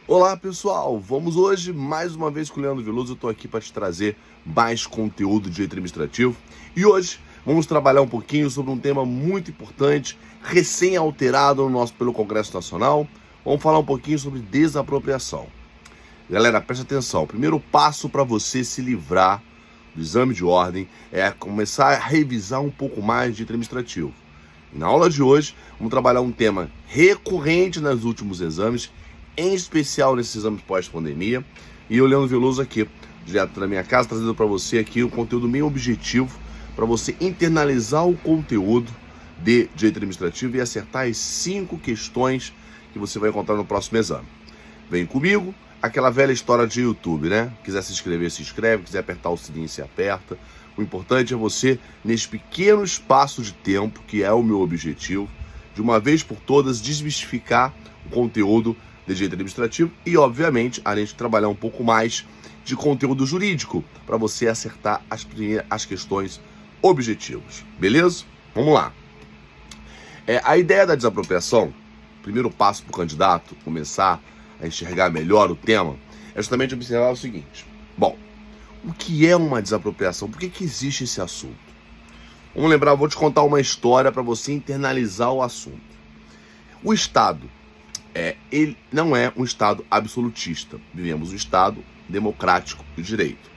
Olá pessoal, vamos hoje mais uma vez com o Leandro Veloso. Eu estou aqui para te trazer mais conteúdo de direito administrativo e hoje vamos trabalhar um pouquinho sobre um tema muito importante, recém-alterado pelo Congresso Nacional. Vamos falar um pouquinho sobre desapropriação. Galera, preste atenção, o primeiro passo para você se livrar do exame de ordem é começar a revisar um pouco mais de direito administrativo. Na aula de hoje, vamos trabalhar um tema recorrente nos últimos exames, em especial nesses exames pós-pandemia. E eu, Leandro Veloso, aqui, direto da minha casa, trazendo para você aqui um conteúdo bem objetivo, para você internalizar o conteúdo de direito administrativo e acertar as 5 questões que você vai encontrar no próximo exame. Vem comigo, aquela velha história de YouTube, né? Quiser se inscrever, se inscreve, quiser apertar o sininho, se aperta. O importante é você, nesse pequeno espaço de tempo, que é o meu objetivo, de uma vez por todas, desmistificar o conteúdo de direito administrativo e, obviamente, a gente trabalhar um pouco mais de conteúdo jurídico para você acertar as questões objetivas. Beleza? Vamos lá. A ideia da desapropriação, primeiro passo para o candidato começar a enxergar melhor o tema, é justamente observar o seguinte. Bom, o que é uma desapropriação? Por que existe esse assunto? Vamos lembrar, eu vou te contar uma história para você internalizar o assunto. O Estado, ele não é um Estado absolutista. Vivemos um Estado democrático de direito.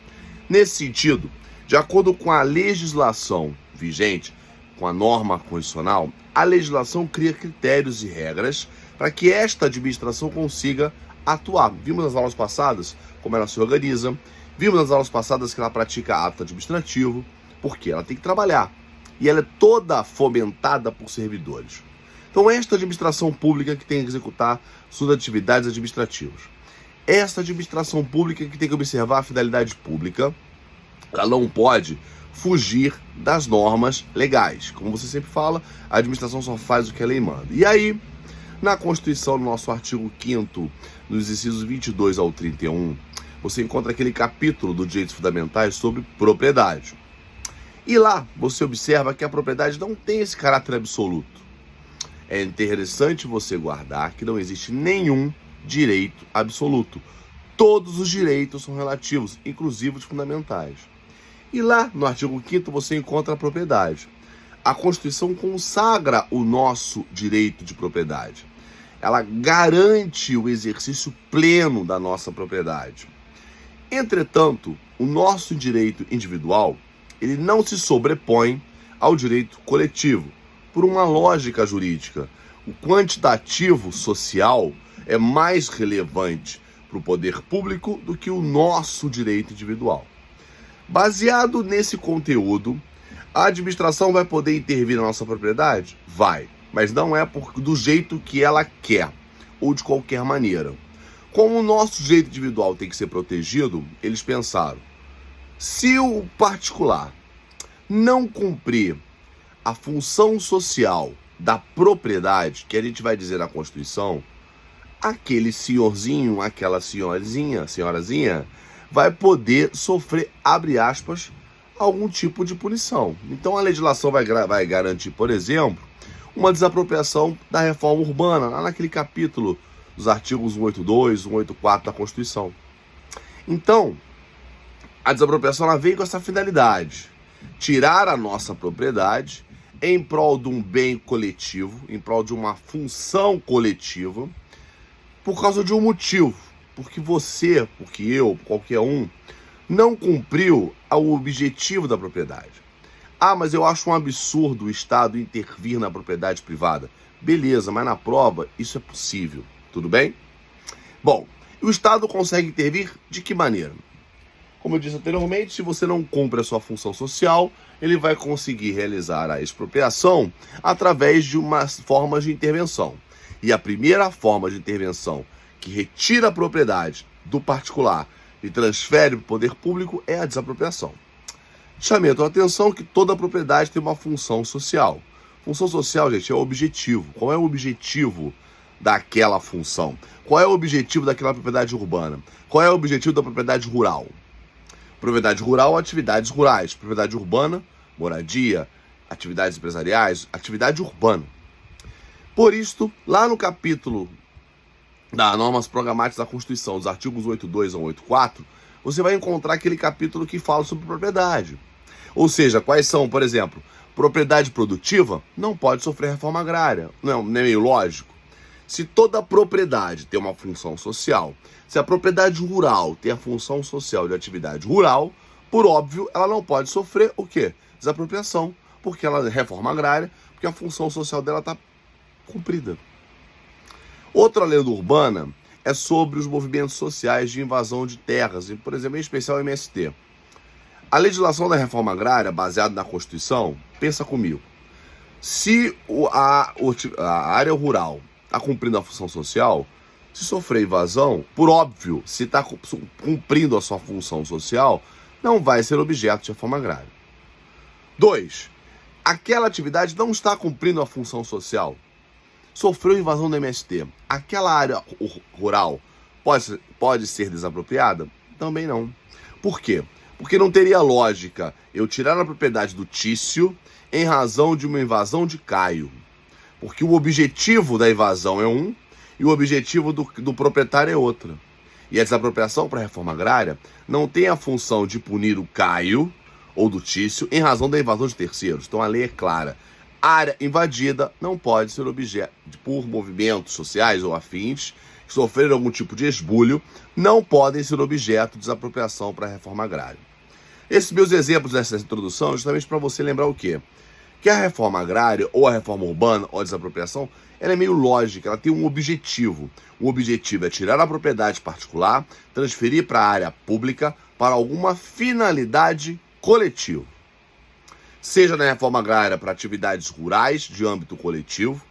Nesse sentido, de acordo com a legislação vigente, com a norma constitucional, a legislação cria critérios e regras para que esta administração consiga atuar. Vimos nas aulas passadas como ela se organiza, vimos nas aulas passadas que ela pratica ato administrativo, porque ela tem que trabalhar. E ela é toda fomentada por servidores. Então, esta administração pública que tem que executar suas atividades administrativas. Esta administração pública que tem que observar a finalidade pública, ela não pode fugir das normas legais. Como você sempre fala, a administração só faz o que a lei manda. E aí, na Constituição, no nosso artigo 5º, nos incisos 22 ao 31, você encontra aquele capítulo dos direitos fundamentais sobre propriedade. E lá você observa que a propriedade não tem esse caráter absoluto. É interessante você guardar que não existe nenhum direito absoluto. Todos os direitos são relativos, inclusive os fundamentais. E lá no artigo 5º você encontra a propriedade. A Constituição consagra o nosso direito de propriedade. Ela garante o exercício pleno da nossa propriedade. Entretanto, o nosso direito individual, ele não se sobrepõe ao direito coletivo, por uma lógica jurídica. O quantitativo social é mais relevante para o poder público do que o nosso direito individual. Baseado nesse conteúdo, a administração vai poder intervir na nossa propriedade? Vai, mas não é do jeito que ela quer, ou de qualquer maneira. Como o nosso direito individual tem que ser protegido, eles pensaram, se o particular não cumprir a função social da propriedade, que a gente vai dizer na Constituição, aquele senhorzinho, aquela senhorazinha, vai poder sofrer, abre aspas, algum tipo de punição. Então a legislação vai garantir, por exemplo, uma desapropriação da reforma urbana, lá naquele capítulo dos artigos 182, 184 da Constituição. Então, a desapropriação ela vem com essa finalidade, tirar a nossa propriedade em prol de um bem coletivo, em prol de uma função coletiva, por causa de um motivo. Porque você, porque eu, qualquer um, não cumpriu o objetivo da propriedade. Ah, mas eu acho um absurdo o Estado intervir na propriedade privada. Beleza, mas na prova isso é possível. Tudo bem? Bom, o Estado consegue intervir de que maneira? Como eu disse anteriormente, se você não cumpre a sua função social, ele vai conseguir realizar a expropriação através de umas formas de intervenção. E a primeira forma de intervenção que retira a propriedade do particular e transfere para o poder público é a desapropriação. Chamei a tua atenção que toda propriedade tem uma função social. Função social, gente, é o objetivo. Qual é o objetivo daquela função? Qual é o objetivo daquela propriedade urbana? Qual é o objetivo da propriedade rural? Propriedade rural, atividades rurais. Propriedade urbana, moradia, atividades empresariais, atividade urbana. Por isto, lá no capítulo das normas programáticas da Constituição, dos artigos 82 ao 84, você vai encontrar aquele capítulo que fala sobre propriedade. Ou seja, quais são, por exemplo, propriedade produtiva não pode sofrer reforma agrária. Não é meio lógico? Se toda propriedade tem uma função social, se a propriedade rural tem a função social de atividade rural, por óbvio, ela não pode sofrer o quê? Desapropriação, porque ela é reforma agrária, porque a função social dela está cumprida. Outra lenda urbana é sobre os movimentos sociais de invasão de terras, por exemplo, em especial o MST. A legislação da reforma agrária, baseada na Constituição, pensa comigo, se a área rural está cumprindo a função social, se sofrer invasão, por óbvio, se está cumprindo a sua função social, não vai ser objeto de reforma agrária. 2. Aquela atividade não está cumprindo a função social. Sofreu invasão do MST. Aquela área rural pode ser desapropriada? Também não. Por quê? Porque não teria lógica eu tirar a propriedade do Tício em razão de uma invasão de Caio. Porque o objetivo da invasão é um e o objetivo do proprietário é outro. E a desapropriação para a reforma agrária não tem a função de punir o Caio ou do Tício em razão da invasão de terceiros. Então a lei é clara. A área invadida não pode ser objeto por movimentos sociais ou afins que sofreram algum tipo de esbulho, não podem ser objeto de desapropriação para a reforma agrária. Esses meus exemplos dessa introdução é justamente para você lembrar o quê? Que a reforma agrária ou a reforma urbana ou a desapropriação, ela é meio lógica, ela tem um objetivo. O objetivo é tirar a propriedade particular, transferir para a área pública para alguma finalidade coletiva. Seja na reforma agrária para atividades rurais de âmbito coletivo,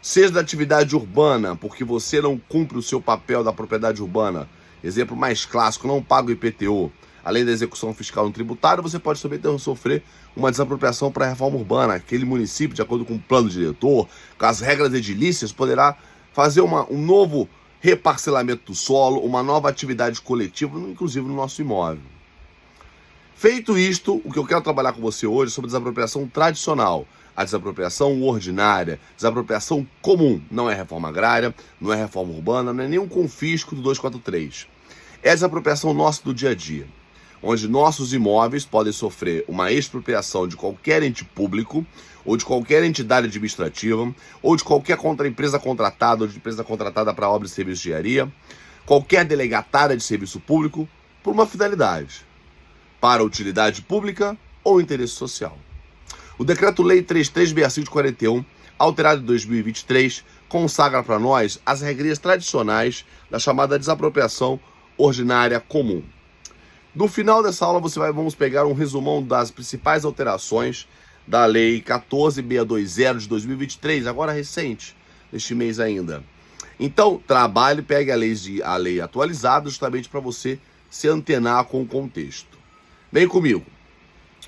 seja da atividade urbana, porque você não cumpre o seu papel da propriedade urbana. Exemplo mais clássico, não paga o IPTU. Além da execução fiscal no tributário, você pode também sofrer uma desapropriação para a reforma urbana. Aquele município, de acordo com o plano diretor, com as regras edilícias, poderá fazer um novo reparcelamento do solo, uma nova atividade coletiva, inclusive no nosso imóvel. Feito isto, o que eu quero trabalhar com você hoje é sobre desapropriação tradicional, a desapropriação ordinária, desapropriação comum. Não é reforma agrária, não é reforma urbana, não é nenhum confisco do 243. É a desapropriação nossa do dia a dia, onde nossos imóveis podem sofrer uma expropriação de qualquer ente público, ou de qualquer entidade administrativa, ou de qualquer empresa contratada, ou de empresa contratada para obra e serviço de engenharia, qualquer delegatária de serviço público, por uma finalidade, para utilidade pública ou interesse social. O Decreto-Lei 3365 de 41, alterado em 2023, consagra para nós as regras tradicionais da chamada desapropriação ordinária comum. No final dessa aula vamos pegar um resumão das principais alterações da Lei 14620 de 2023, agora recente, neste mês ainda. Então, trabalhe, pegue a lei atualizada justamente para você se antenar com o contexto. Vem comigo.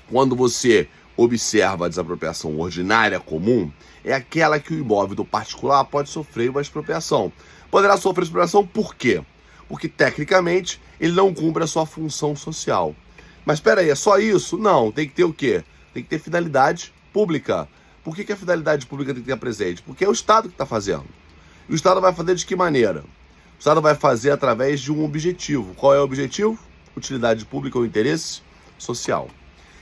Quando você observa a desapropriação ordinária comum, é aquela que o imóvel do particular pode sofrer uma expropriação. Poderá sofrer expropriação por quê? Porque, tecnicamente, ele não cumpre a sua função social. Mas espera aí, é só isso? Não, tem que ter o quê? Tem que ter finalidade pública. Por que a finalidade pública tem que ter presente? Porque é o Estado que está fazendo. E o Estado vai fazer de que maneira? O Estado vai fazer através de um objetivo. Qual é o objetivo? Utilidade pública ou interesse social.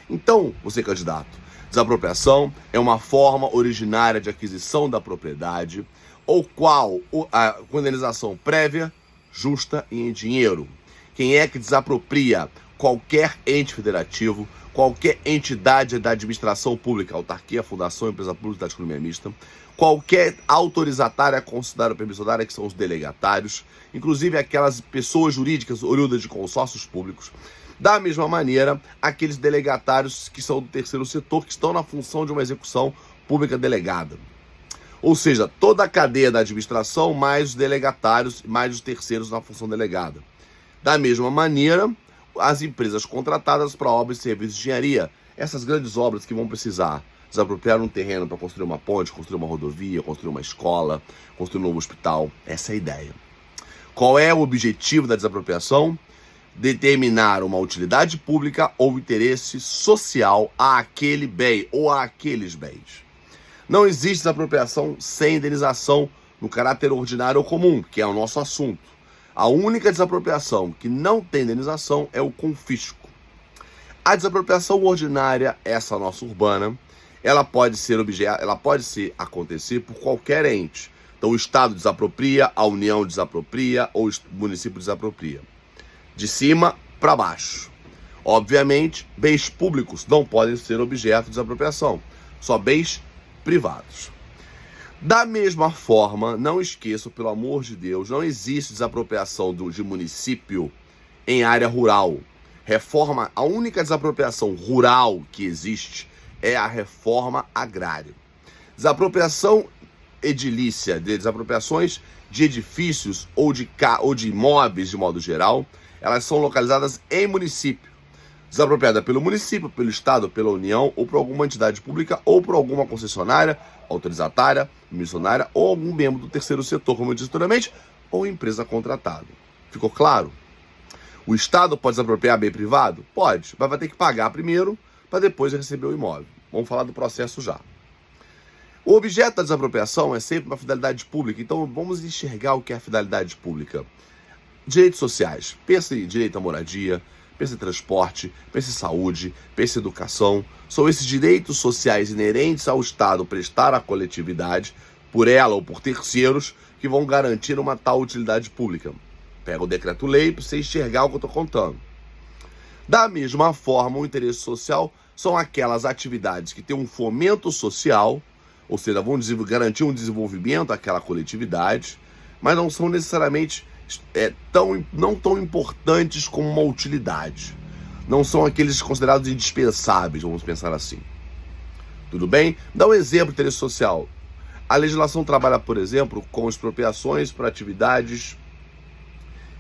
Então, você candidato, desapropriação é uma forma originária de aquisição da propriedade, ou qual a indenização prévia, justa e em dinheiro. Quem é que desapropria qualquer ente federativo, qualquer entidade da administração pública, autarquia, fundação, empresa pública, da economia mista, qualquer autorizatária considerada permissionária, que são os delegatários, inclusive aquelas pessoas jurídicas oriundas de consórcios públicos. Da mesma maneira, aqueles delegatários que são do terceiro setor, que estão na função de uma execução pública delegada. Ou seja, toda a cadeia da administração, mais os delegatários, mais os terceiros na função delegada. Da mesma maneira, as empresas contratadas para obras e serviços de engenharia, essas grandes obras que vão precisar desapropriar um terreno para construir uma ponte, construir uma rodovia, construir uma escola, construir um novo hospital. Essa é a ideia. Qual é o objetivo da desapropriação? Determinar uma utilidade pública ou interesse social àquele bem ou àqueles bens. Não existe desapropriação sem indenização no caráter ordinário ou comum, que é o nosso assunto. A única desapropriação que não tem indenização é o confisco. A desapropriação ordinária, essa nossa urbana, ela pode acontecer por qualquer ente. Então o Estado desapropria, a União desapropria ou o município desapropria. De cima para baixo. Obviamente, bens públicos não podem ser objeto de desapropriação, só bens privados. Da mesma forma, não esqueçam, pelo amor de Deus, não existe desapropriação de município em área rural. A única desapropriação rural que existe é a reforma agrária. Desapropriação edilícia, desapropriações de edifícios ou de imóveis de modo geral, elas são localizadas em município. Desapropriada pelo município, pelo Estado, pela União, ou por alguma entidade pública, ou por alguma concessionária, autorizatária, missionária, ou algum membro do terceiro setor, como eu disse anteriormente, ou empresa contratada. Ficou claro? O Estado pode desapropriar bem privado? Pode, mas vai ter que pagar primeiro para depois receber o imóvel. Vamos falar do processo já. O objeto da desapropriação é sempre uma finalidade pública, então vamos enxergar o que é a finalidade pública. Direitos sociais. Pensa em direito à moradia, pensa em transporte, pensa em saúde, pensa em educação. São esses direitos sociais inerentes ao Estado prestar à coletividade, por ela ou por terceiros, que vão garantir uma tal utilidade pública. Pega o decreto-lei para você enxergar o que eu estou contando. Da mesma forma, o interesse social são aquelas atividades que têm um fomento social, ou seja, vão garantir um desenvolvimento àquela coletividade, mas não são necessariamente não tão importantes como uma utilidade. Não são aqueles considerados indispensáveis, vamos pensar assim. Tudo bem? Dá um exemplo de interesse social. A legislação trabalha, por exemplo, com expropriações para atividades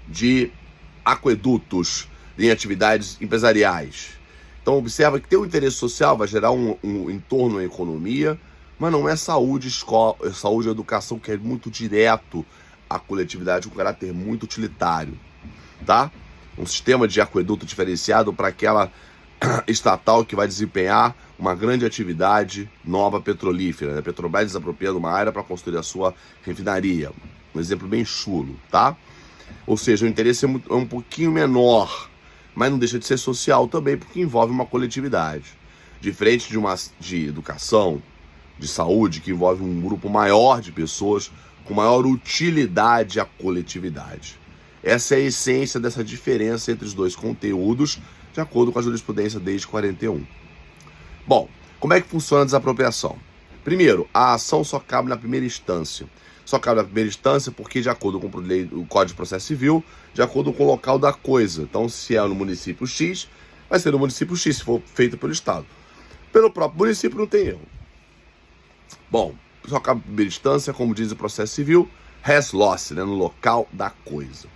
de aquedutos em atividades empresariais. Então observa que ter um interesse social vai gerar um entorno à economia, mas não é saúde, saúde e educação, que é muito direto à coletividade, com caráter muito utilitário, tá? Um sistema de aqueduto diferenciado para aquela estatal que vai desempenhar uma grande atividade nova petrolífera, né? Petrobras desapropriando uma área para construir a sua refinaria. Um exemplo bem chulo, tá? Ou seja, o interesse é um pouquinho menor, mas não deixa de ser social também, porque envolve uma coletividade. Diferente de educação, de saúde, que envolve um grupo maior de pessoas com maior utilidade à coletividade. Essa é a essência dessa diferença entre os dois conteúdos, de acordo com a jurisprudência desde 41. Bom, como é que funciona a desapropriação? Primeiro, a ação só cabe na primeira instância. Só cabe na primeira instância porque, de acordo com o Código de Processo Civil, de acordo com o local da coisa. Então, se é no município X, vai ser no município X, se for feito pelo Estado. Pelo próprio município, não tem erro. Bom, só cabe na primeira instância, como diz o processo civil, res loci, né, no local da coisa.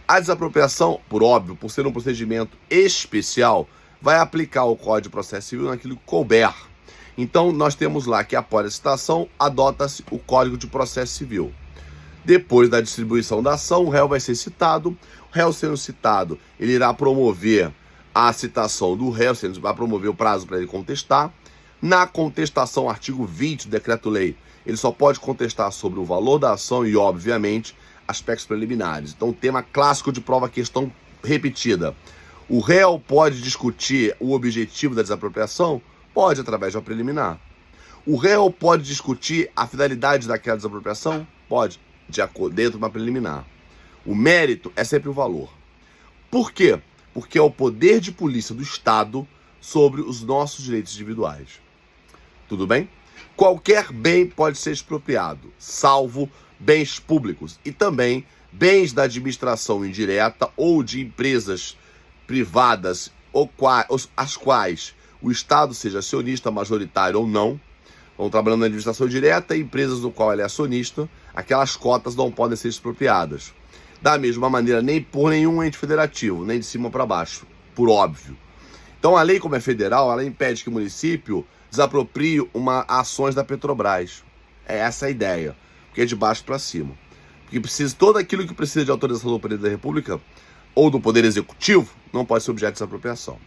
A desapropriação, por óbvio, por ser um procedimento especial, vai aplicar o Código de Processo Civil naquilo que couber. Então, nós temos lá que, após a citação, adota-se o Código de Processo Civil. Depois da distribuição da ação, o réu vai ser citado. O réu sendo citado, ele irá promover a citação do réu, vai promover o prazo para ele contestar. Na contestação, artigo 20 do Decreto-Lei, ele só pode contestar sobre o valor da ação e, obviamente, aspectos preliminares. Então, tema clássico de prova, questão repetida. O réu pode discutir o objetivo da desapropriação? Pode, através de uma preliminar. O réu pode discutir a finalidade daquela desapropriação? Pode, dentro de uma preliminar. O mérito é sempre o valor. Por quê? Porque é o poder de polícia do Estado sobre os nossos direitos individuais. Tudo bem? Qualquer bem pode ser expropriado, salvo bens públicos e também bens da administração indireta ou de empresas privadas as quais o Estado seja acionista majoritário ou não. Vão trabalhando na administração direta e empresas no qual ele é acionista, aquelas cotas não podem ser expropriadas. Da mesma maneira, nem por nenhum ente federativo, nem de cima para baixo, por óbvio. Então a lei, como é federal, ela impede que o município desaproprie ações da Petrobras. É essa a ideia, porque é de baixo para cima. Porque todo aquilo que precisa de autorização do Presidente da República ou do Poder Executivo não pode ser objeto de desapropriação.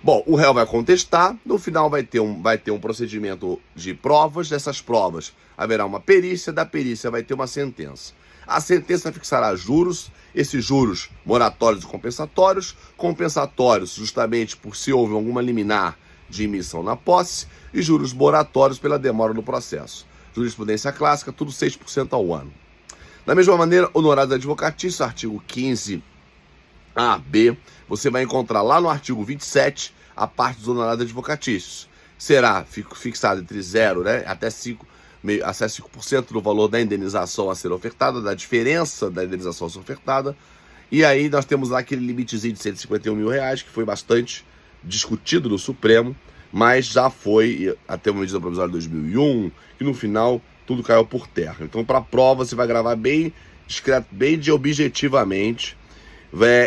Bom, o réu vai contestar, no final vai ter um procedimento de provas, dessas provas haverá uma perícia, da perícia vai ter uma sentença. A sentença fixará juros, esses juros moratórios e compensatórios justamente por se houve alguma liminar de emissão na posse, e juros moratórios pela demora no processo. Jurisprudência clássica, tudo 6% ao ano. Da mesma maneira, honorários advocatícios, artigo 15A, B, você vai encontrar lá no artigo 27 a parte dos honorários advocatícios. Será fixado entre 0, até 5% do valor da indenização a ser ofertada, da diferença da indenização a ser ofertada. E aí nós temos lá aquele limitezinho de R$151 mil, que foi bastante discutido no Supremo, mas já foi até uma medida provisória de 2001, e no final tudo caiu por terra. Então, para a prova, você vai gravar bem discreto, bem objetivamente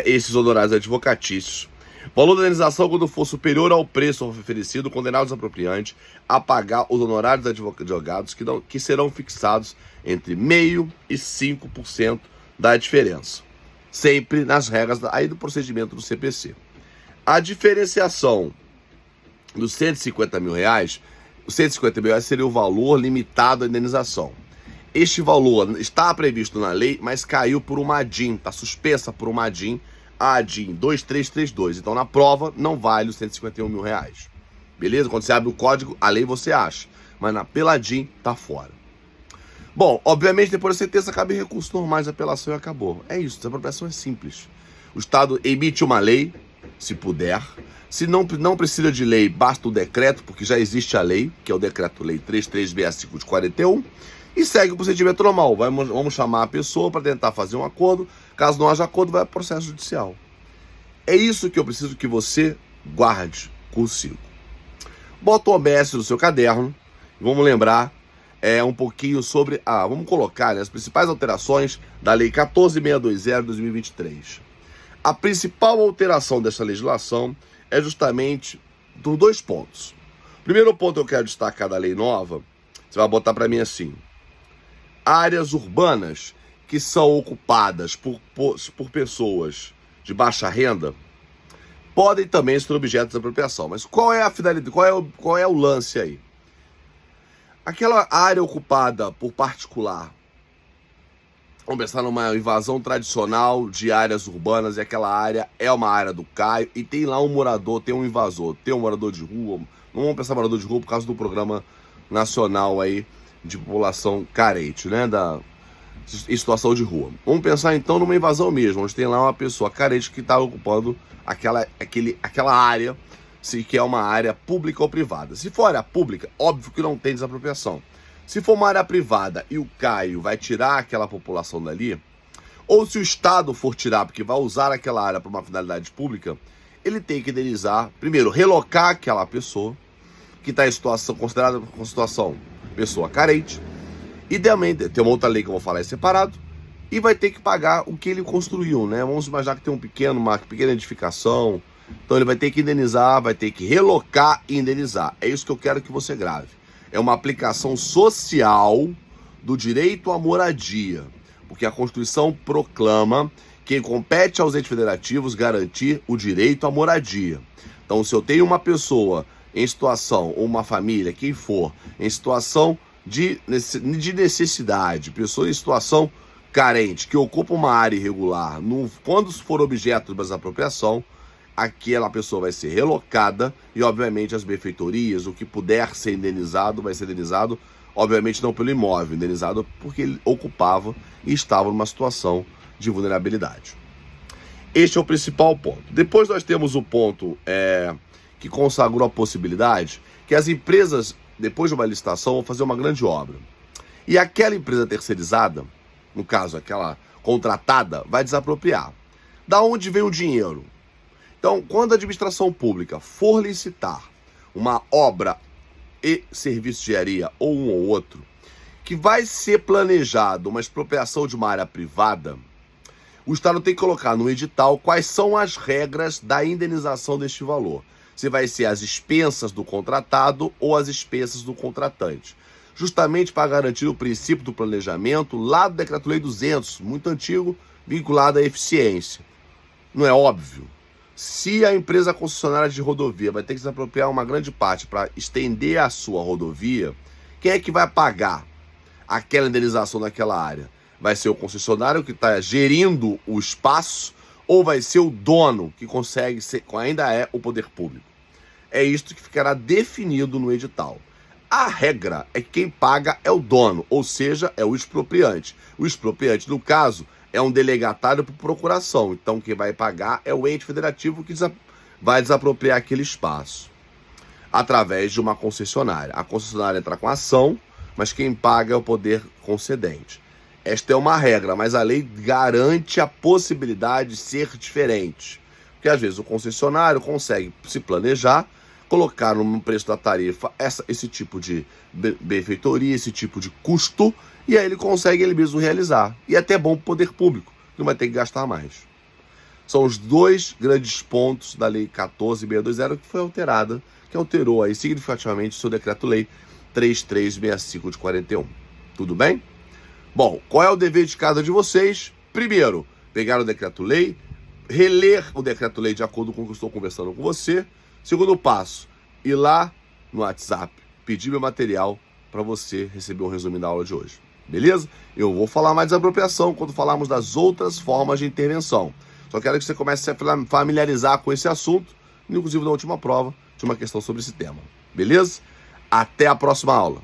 esses honorários advocatícios. Valor da indenização quando for superior ao preço oferecido, condenar o desapropriante a pagar os honorários advogados que serão fixados entre 0,5% e 5% da diferença. Sempre nas regras aí do procedimento do CPC. A diferenciação dos R$150 mil, os R$150 mil seria o valor limitado à indenização. Este valor está previsto na lei, mas caiu por uma ADIM, está suspensa por uma ADIM, a ADIM 2332. Então, na prova, não vale os R$151 mil. Beleza? Quando você abre o código, a lei você acha. Mas pela ADIM, tá fora. Bom, obviamente, depois da sentença, cabe recursos normais de apelação e acabou. É isso, desapropriação é simples. O Estado emite uma lei, se puder. Se não precisa de lei, basta o decreto, porque já existe a lei, que é o Decreto-Lei 3365 de 41, e segue o procedimento normal. Vamos chamar a pessoa para tentar fazer um acordo. Caso não haja acordo, vai para o processo judicial. É isso que eu preciso que você guarde consigo. Bota o OBS no seu caderno e vamos lembrar um pouquinho sobre vamos colocar as principais alterações da Lei 14.620 de 2023. A principal alteração dessa legislação é justamente por 2 pontos. Primeiro ponto que eu quero destacar da lei nova, você vai botar para mim assim: áreas urbanas que são ocupadas por pessoas de baixa renda podem também ser objeto de desapropriação. Mas qual é a finalidade, qual é o lance aí? Aquela área ocupada por particular, vamos pensar numa invasão tradicional de áreas urbanas, e aquela área é uma área do CAIO, e tem lá um morador, tem um invasor, tem um morador de rua. Não vamos pensar morador de rua por causa do Programa Nacional aí de População Carente, em situação de rua. Vamos pensar então numa invasão mesmo, onde tem lá uma pessoa carente que está ocupando aquela área, que é uma área pública ou privada. Se for área pública, óbvio que não tem desapropriação. Se for uma área privada e o CAIO vai tirar aquela população dali, ou se o Estado for tirar porque vai usar aquela área para uma finalidade pública, ele tem que indenizar, primeiro, relocar aquela pessoa que está em situação, considerada com situação pessoa carente, idealmente, tem uma outra lei que eu vou falar separado, e vai ter que pagar o que ele construiu, Vamos imaginar que tem uma pequena edificação, então ele vai ter que indenizar, vai ter que relocar e indenizar. É isso que eu quero que você grave. É uma aplicação social do direito à moradia, porque a Constituição proclama que compete aos entes federativos garantir o direito à moradia. Então, se eu tenho uma pessoa em situação, ou uma família, quem for, em situação de necessidade, pessoa em situação carente, que ocupa uma área irregular, quando for objeto de desapropriação, aquela pessoa vai ser relocada e, obviamente, as benfeitorias, o que puder ser indenizado, vai ser indenizado, obviamente não pelo imóvel, indenizado porque ele ocupava e estava numa situação de vulnerabilidade. Este é o principal ponto. Depois nós temos o ponto que consagrou a possibilidade que as empresas, depois de uma licitação, vão fazer uma grande obra. E aquela empresa terceirizada, no caso aquela contratada, vai desapropriar. Da onde vem o dinheiro? Então, quando a administração pública for licitar uma obra e serviço de engenharia, ou um ou outro, que vai ser planejado uma expropriação de uma área privada, o Estado tem que colocar no edital quais são as regras da indenização deste valor. Se vai ser as expensas do contratado ou as expensas do contratante. Justamente para garantir o princípio do planejamento lá do Decreto-Lei 200, muito antigo, vinculado à eficiência. Não é óbvio? Se a empresa concessionária de rodovia vai ter que desapropriar uma grande parte para estender a sua rodovia, quem é que vai pagar aquela indenização naquela área? Vai ser o concessionário que está gerindo o espaço ou vai ser o dono que consegue ser, ainda é o poder público? É isto que ficará definido no edital. A regra é que quem paga é o dono, ou seja, é o expropriante. O expropriante, no caso, é um delegatário por procuração. Então, quem vai pagar é o ente federativo que vai desapropriar aquele espaço através de uma concessionária. A concessionária entra com ação, mas quem paga é o poder concedente. Esta é uma regra, mas a lei garante a possibilidade de ser diferente. Porque às vezes o concessionário consegue se planejar, colocar no preço da tarifa esse tipo de benfeitoria, esse tipo de custo, e aí ele consegue ele mesmo realizar. E é até bom para o poder público, que não vai ter que gastar mais. São os dois grandes pontos da Lei 14.620 que foi alterada, que alterou aí significativamente o seu Decreto-Lei 3365 de 41. Tudo bem? Bom, qual é o dever de cada de vocês? Primeiro, pegar o Decreto-Lei, reler o Decreto-Lei de acordo com o que eu estou conversando com você. Segundo passo, ir lá no WhatsApp, pedir meu material para você receber um resumo da aula de hoje. Beleza? Eu vou falar mais de desapropriação quando falarmos das outras formas de intervenção. Só quero que você comece a se familiarizar com esse assunto, inclusive na última prova, de uma questão sobre esse tema. Beleza? Até a próxima aula.